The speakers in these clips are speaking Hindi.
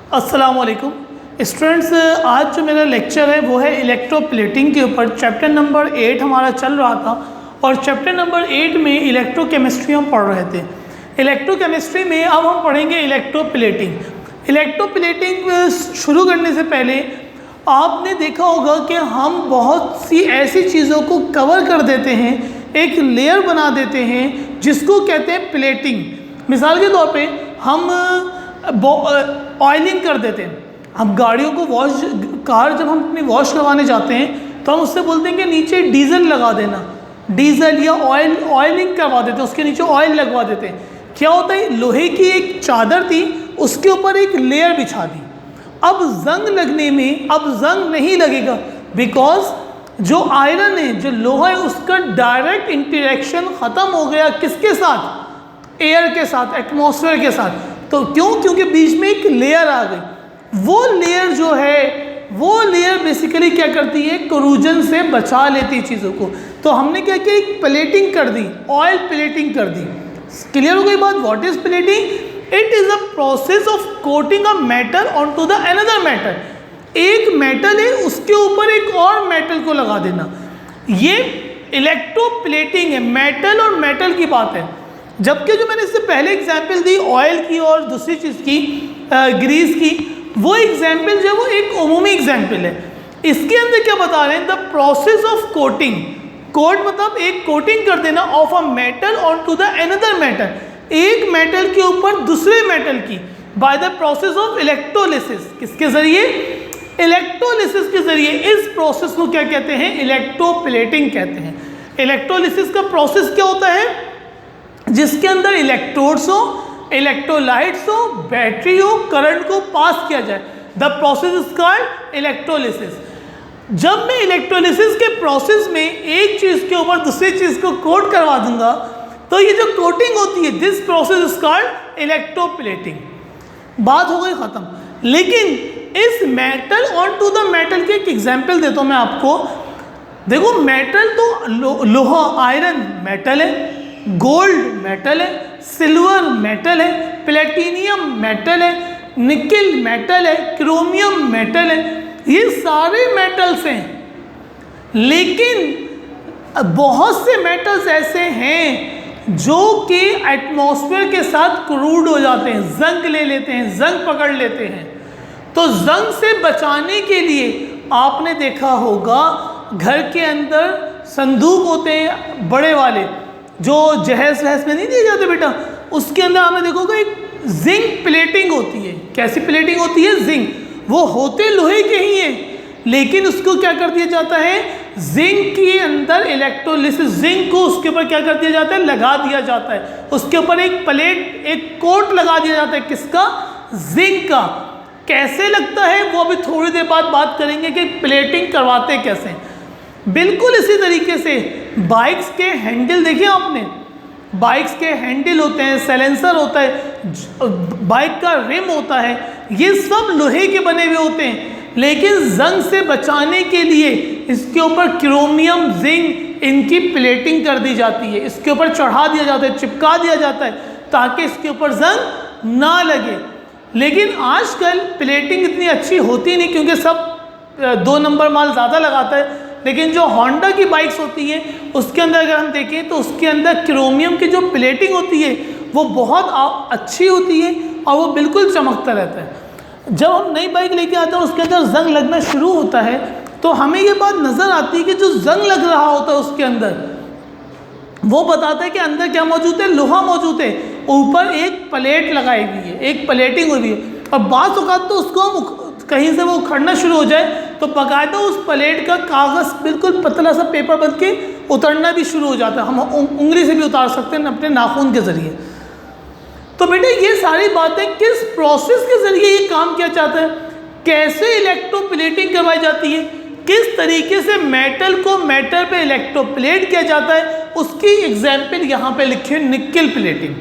अस्सलाम वालेकुम स्टूडेंट्स, आज जो मेरा लेक्चर है वो है इलेक्ट्रोप्लेटिंग के ऊपर। चैप्टर नंबर 8 हमारा चल रहा था और चैप्टर नंबर 8 में इलेक्ट्रोकेमिस्ट्री हम पढ़ रहे थे। इलेक्ट्रोकेमिस्ट्री में अब हम पढ़ेंगे इलेक्ट्रोप्लेटिंग। इलेक्ट्रोप्लेटिंग शुरू करने से पहले आपने देखा होगा कि हम बहुत सी ऐसी चीज़ों को कवर कर देते हैं, एक लेयर बना देते हैं जिसको कहते हैं प्लेटिंग। मिसाल के तौर पे हम ऑयलिंग कर देते हैं। हम गाड़ियों को कार जब हम अपनी वॉश करवाने जाते हैं तो हम उससे बोलते हैं कि नीचे डीजल लगा देना, डीजल या ऑयलिंग करवा देते हैं, उसके नीचे ऑयल लगवा देते हैं। क्या होता है, लोहे की एक चादर थी, उसके ऊपर एक लेयर बिछा दी। अब जंग लगने में अब जंग नहीं लगेगा, बिकॉज जो आयरन है, जो लोहा है, उसका डायरेक्ट इंटरेक्शन ख़त्म हो गया। किसके साथ? एयर के साथ, एटमॉस्फेयर के साथ। तो क्यों? क्योंकि बीच में एक लेयर आ गई। वो लेयर जो है, वो लेयर बेसिकली क्या करती है, कोरूजन से बचा लेती है चीज़ों को। तो हमने क्या किया, एक प्लेटिंग कर दी, ऑयल प्लेटिंग कर दी। क्लियर हो गई बात? What is plating? It is a process of coating a metal on to the another metal. एक मेटल है, उसके ऊपर एक और मेटल को लगा देना, ये इलेक्ट्रोप्लेटिंग है। मेटल और मेटल की बात है। जबकि जो मैंने इससे पहले एग्जाम्पल दी ऑयल की और दूसरी चीज़ की ग्रीस की, वो एग्जाम्पल जो है वो एक उमूमी एग्जाम्पल है। इसके अंदर क्या बता रहे हैं, the process of coating. Coat मतलब एक कोटिंग कर देना of a metal on to the another metal, एक मेटल के ऊपर दूसरे मेटल की, by the process of electrolysis. किसके जरिए? इलेक्ट्रोलिसिस के जरिए। इस प्रोसेस को क्या कहते हैं? इलेक्ट्रोप्लेटिंग कहते हैं। इलेक्ट्रोलिसिस का प्रोसेस क्या होता है? जिसके अंदर इलेक्ट्रोड्स हो, इलेक्ट्रोलाइट्स हो, बैटरी हो, करंट को पास किया जाए। The process is called electrolysis. जब मैं इलेक्ट्रोलिसिस के प्रोसेस में एक चीज़ के ऊपर दूसरी चीज़ को कोट करवा दूंगा तो ये जो कोटिंग होती है, this process is called electroplating. बात हो गई ख़त्म। लेकिन इस metal on to the metal के एक एग्जाम्पल देता हूँ मैं आपको। देखो, मेटल तो लोहा, आयरन मेटल है, गोल्ड मेटल है, सिल्वर मेटल है, प्लेटिनियम मेटल है, निकल मेटल है, क्रोमियम मेटल है, ये सारे मेटल्स हैं। लेकिन बहुत से मेटल्स ऐसे हैं जो कि एटमॉस्फेयर के साथ क्रूड हो जाते हैं, जंग ले लेते हैं, जंग पकड़ लेते हैं। तो जंग से बचाने के लिए आपने देखा होगा घर के अंदर संदूक होते हैं बड़े वाले, जो जहेज वहज में नहीं दिए जाते बेटा, उसके अंदर आपने देखोगे एक जिंक प्लेटिंग होती है। कैसी प्लेटिंग होती है? जिंक। वो होते लोहे के ही हैं, लेकिन उसको क्या कर दिया जाता है, जिंक के अंदर इलेक्ट्रोलिसिस, जिंक को उसके ऊपर क्या कर दिया जाता है, लगा दिया जाता है। उसके ऊपर एक प्लेट, एक कोट लगा दिया जाता है। किसका? जिंक का। कैसे लगता है वो अभी थोड़ी देर बाद बात करेंगे कि प्लेटिंग करवाते कैसे। बिल्कुल इसी तरीके से बाइक्स के हैंडल देखिए आपने, बाइक्स के हैंडल होते हैं, साइलेंसर होता है, बाइक का रिम होता है, ये सब लोहे के बने हुए होते हैं। लेकिन जंग से बचाने के लिए इसके ऊपर क्रोमियम, जिंक, इनकी प्लेटिंग कर दी जाती है। इसके ऊपर चढ़ा दिया जाता है, चिपका दिया जाता है, ताकि इसके ऊपर जंग ना लगे। लेकिन आजकल प्लेटिंग इतनी अच्छी होती नहीं, क्योंकि सब 2 नंबर माल ज़्यादा लगाता है। लेकिन जो होंडा की बाइक्स होती हैं उसके अंदर अगर हम देखें तो उसके अंदर क्रोमियम की जो प्लेटिंग होती है वो बहुत अच्छी होती है और वो बिल्कुल चमकता रहता है। जब हम नई बाइक लेके आते हैं उसके अंदर जंग लगना शुरू होता है तो हमें ये बात नज़र आती है कि जो जंग लग रहा होता है उसके अंदर, वो बताता है कि अंदर क्या मौजूद है, लोहा मौजूद है, ऊपर एक प्लेट लगाई हुई है, एक प्लेटिंग हुई है। और बाज़ औक़ात तो उसको हम कहीं से वो उखड़ना शुरू हो जाए तो बाकायदा उस प्लेट का कागज़ बिल्कुल पतला सा पेपर बन के उतरना भी शुरू हो जाता है। हम उंगली से भी उतार सकते हैं अपने नाखून के ज़रिए। तो बेटे, ये सारी बातें किस प्रोसेस के ज़रिए ये काम किया जाता है, कैसे इलेक्ट्रोप्लेटिंग करवाई जाती है, किस तरीके से मेटल को मेटल पे इलेक्ट्रोप्लेट किया जाता है, उसकी एग्जाम्पल यहाँ पे लिखे, निकल प्लेटिंग।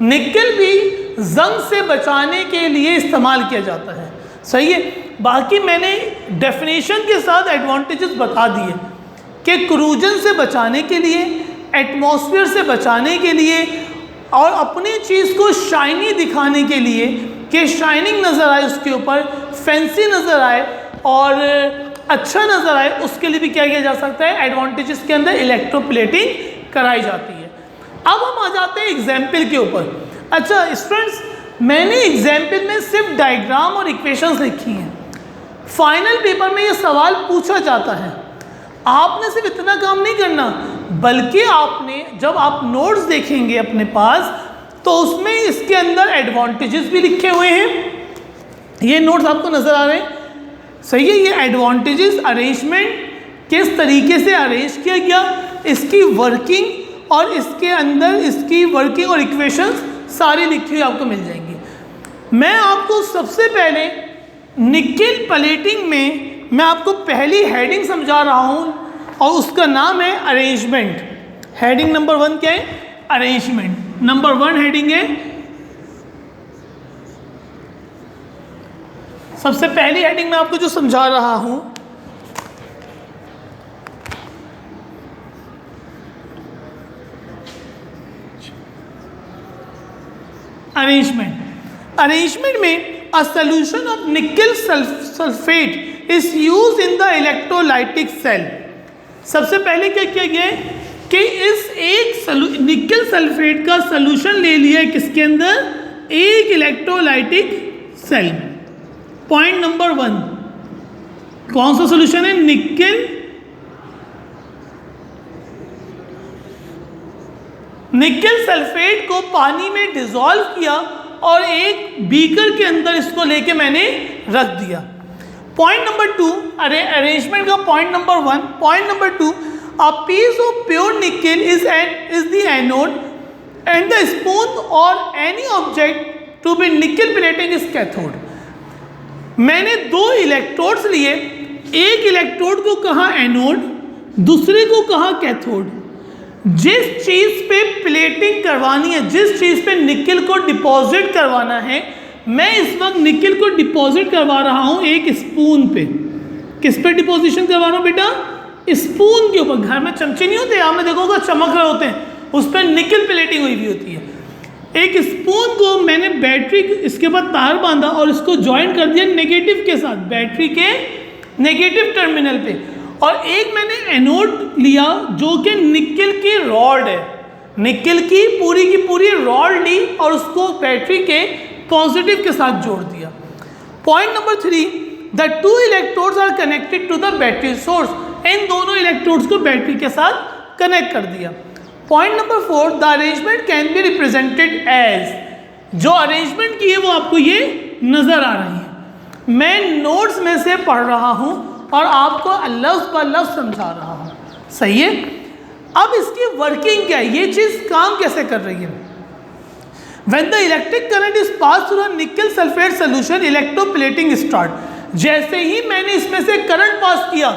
निकल भी जंग से बचाने के लिए इस्तेमाल किया जाता है। सही है। बाकी मैंने डेफिनेशन के साथ एडवांटेजेस बता दिए कि क्रूजन से बचाने के लिए, एटमॉस्फेयर से बचाने के लिए और अपनी चीज़ को शाइनी दिखाने के लिए कि शाइनिंग नज़र आए उसके ऊपर, फैंसी नज़र आए और अच्छा नज़र आए, उसके लिए भी क्या किया जा सकता है, एडवांटेजेस के अंदर इलेक्ट्रोप्लेटिंग कराई जाती है। अब हम आ जाते हैं एग्जाम्पल के ऊपर। अच्छा स्टूडेंट्स, मैंने एग्जाम्पल में सिर्फ डायग्राम और इक्वेशंस लिखी हैं। फाइनल पेपर में ये सवाल पूछा जाता है, आपने सिर्फ इतना काम नहीं करना, बल्कि आपने जब आप नोट्स देखेंगे अपने पास तो उसमें इसके अंदर एडवांटेजेस भी लिखे हुए हैं। ये नोट्स आपको नज़र आ रहे हैं, सही है। ये एडवांटेजेस, अरेंजमेंट, किस तरीके से अरेंज किया गया, इसकी वर्किंग और इसके अंदर इसकी वर्किंग और इक्वेशंस सारी लिखी हुई आपको मिल जाएंगी। मैं आपको सबसे पहले निकेल प्लेटिंग में मैं आपको पहली हेडिंग समझा रहा हूँ और उसका नाम है अरेंजमेंट। हेडिंग नंबर 1 क्या है, अरेंजमेंट। नंबर 1 हेडिंग है, सबसे पहली हेडिंग मैं आपको जो समझा रहा हूं, अरेंजमेंट। अरेंजमेंट में a solution of nickel sulphate is use in the electrolytic cell. सबसे पहले क्या किया गया है कि इस एक निकेल सल्फेट का सोल्यूशन ले लिया है किसके अंदर, एक इलेक्ट्रोलाइटिक सेल। पॉइंट नंबर 1, कौन सा सोल्यूशन है, निकेल सल्फेट को पानी में डिसॉल्व किया और एक बीकर के अंदर इसको लेके मैंने रख दिया। पॉइंट नंबर 2, अरेंजमेंट का point number 1। Point number 2, a piece of pure nickel is the anode and the spoon or any object to be nickel plating is cathode। मैंने 2 इलेक्ट्रोड्स लिए, एक इलेक्ट्रोड को कहा एनोड, दूसरे को कहा कैथोड। जिस चीज़ पे प्लेटिंग करवानी है, जिस चीज़ पे निकेल को डिपॉजिट करवाना है, मैं इस वक्त निकेल को डिपॉजिट करवा रहा हूँ एक स्पून पे। किस पे डिपोजिशन करवा रहा हूँ बेटा, स्पून के ऊपर। घर में चमचे नहीं होते, आपने देखा होगा चमक रहे होते हैं, उस पर निकेल प्लेटिंग हुई होती है। एक स्पून को मैंने बैटरी, इसके बाद तार बांधा और इसको ज्वाइन कर दिया नेगेटिव के साथ, बैटरी के नेगेटिव टर्मिनल पे, और एक मैंने एनोड लिया जो कि निकेल की रॉड है, निकेल की पूरी रॉड ली और उसको बैटरी के पॉजिटिव के साथ जोड़ दिया। Point number 3, the 2 electrodes are connected to the battery source. इन दोनों इलेक्ट्रोड्स को बैटरी के साथ कनेक्ट कर दिया। Point number 4, the arrangement can be represented as. जो अरेंजमेंट की है वो आपको ये नजर आ रही है। मैं नोट्स में से पढ़ रहा हूं और आपको लफ्ज पर लफ्ज समझा रहा हूं, सही है। अब इसकी वर्किंग क्या है, ये चीज काम कैसे कर रही है। When the electric current is passed through a nickel sulfate solution, electroplating start। जैसे ही मैंने इसमें से करंट पास किया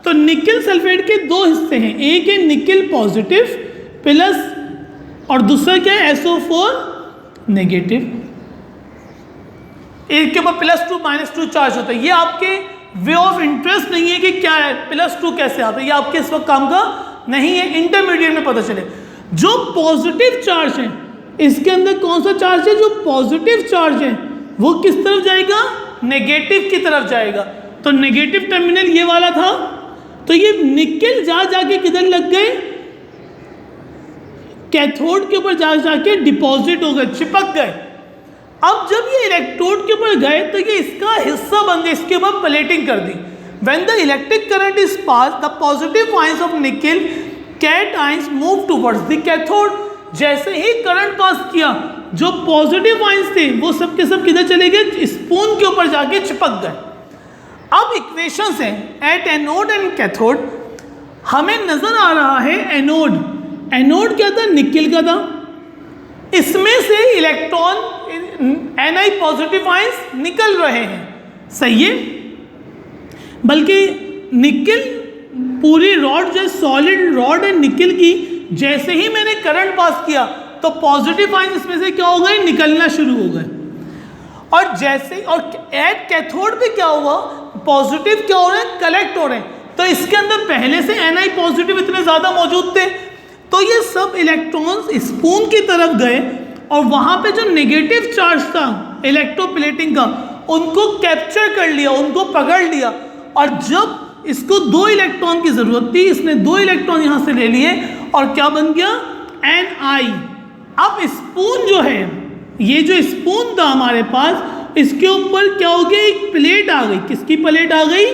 तो निकेल सल्फेट के 2 हिस्से हैं, एक है निकेल पॉजिटिव प्लस और दूसरा क्या है SO4 नेगेटिव। एक के ऊपर +2 -2 चार्ज होता है। ये आपके वे ऑफ इंटरेस्ट नहीं है कि क्या है +2 कैसे आता है, ये आपके इस वक्त काम का नहीं है, इंटरमीडिएट में पता चले। जो पॉजिटिव चार्ज है, इसके अंदर कौन सा चार्ज है, जो पॉजिटिव चार्ज है वो किस तरफ जाएगा, नेगेटिव की तरफ जाएगा। तो नेगेटिव टर्मिनल ये वाला था, तो ये निकेल जाके किधर लग गए, कैथोड के ऊपर जाके डिपॉजिट हो गए, चिपक गए। अब जब ये इलेक्ट्रोड के ऊपर गए तो ये इसका हिस्सा बन गया, इसके ऊपर प्लेटिंग कर दी। When the electric current is passed, the positive ions of nickel cations move towards the cathode। जैसे ही करंट पास किया, जो पॉजिटिव आयंस थे वो सब के सब किधर चले गए, स्पून के ऊपर जाके चिपक गए। अब इक्वेशंस हैं एट एनोड एंड कैथोड। हमें नजर आ रहा है एनोड, एनोड क्या था, निकेल का था। इसमें से इलेक्ट्रॉन Ni पॉजिटिव आयंस निकल रहे हैं, सही है। बल्कि निकेल पूरी रॉड जो सॉलिड रॉड है निकेल की, जैसे ही मैंने करंट पास किया तो पॉजिटिव आयंस इसमें से क्या हो गए, निकलना शुरू हो गए। और जैसे और एट कैथोड पे क्या हुआ, पॉजिटिव क्या हो रहे हैं, कलेक्ट हो रहे हैं। तो इसके अंदर पहले से Ni पॉजिटिव इतने ज़्यादा मौजूद थे, तो ये सब इलेक्ट्रॉन्स स्पून की तरफ गए और वहाँ पे जो नेगेटिव चार्ज था इलेक्ट्रोप्लेटिंग का, उनको कैप्चर कर लिया, उनको पकड़ लिया, और जब इसको 2 इलेक्ट्रॉन की ज़रूरत थी, इसने 2 इलेक्ट्रॉन यहाँ से ले लिए और क्या बन गया, Ni। अब स्पून जो है, ये जो स्पून था हमारे पास, इसके ऊपर क्या हो गया, एक प्लेट आ गई। किसकी प्लेट आ गई,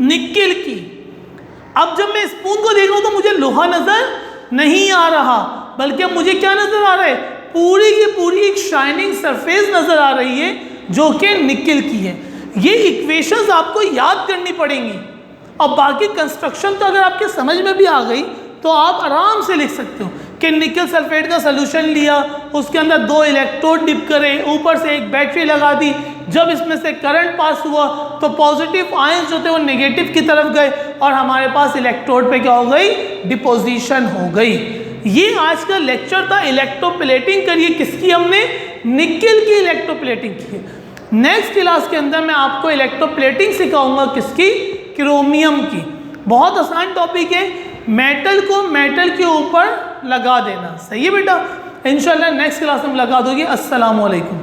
निकेल की। अब जब मैं स्पून को देख रहा हूं तो मुझे लोहा नजर नहीं आ रहा, बल्कि अब मुझे क्या नजर आ रहा है, पूरी की पूरी एक शाइनिंग सरफेस नजर आ रही है जो कि निकेल की है। ये इक्वेशंस आपको याद करनी पड़ेंगी, और बाकी कंस्ट्रक्शन तो अगर आपके समझ में भी आ गई तो आप आराम से लिख सकते हो कि निकल सल्फेट का सोल्यूशन लिया, उसके अंदर 2 इलेक्ट्रोड डिप करे, ऊपर से एक बैटरी लगा दी, जब इसमें से करंट पास हुआ तो पॉजिटिव आयंस जो थे वो नेगेटिव की तरफ गए और हमारे पास इलेक्ट्रोड पे क्या हो गई, डिपोजिशन हो गई। ये आज का लेक्चर था, इलेक्ट्रोप्लेटिंग करिए किसकी, हमने निकेल की इलेक्ट्रोप्लेटिंग की। नेक्स्ट क्लास के अंदर मैं आपको इलेक्ट्रोप्लेटिंग सिखाऊंगा किसकी, क्रोमियम की। बहुत आसान टॉपिक है, मेटल को मेटल के ऊपर लगा देना, सही है बेटा। इंशाल्लाह नेक्स्ट क्लास में लगा दोगे। अस्सलाम वालेकुम।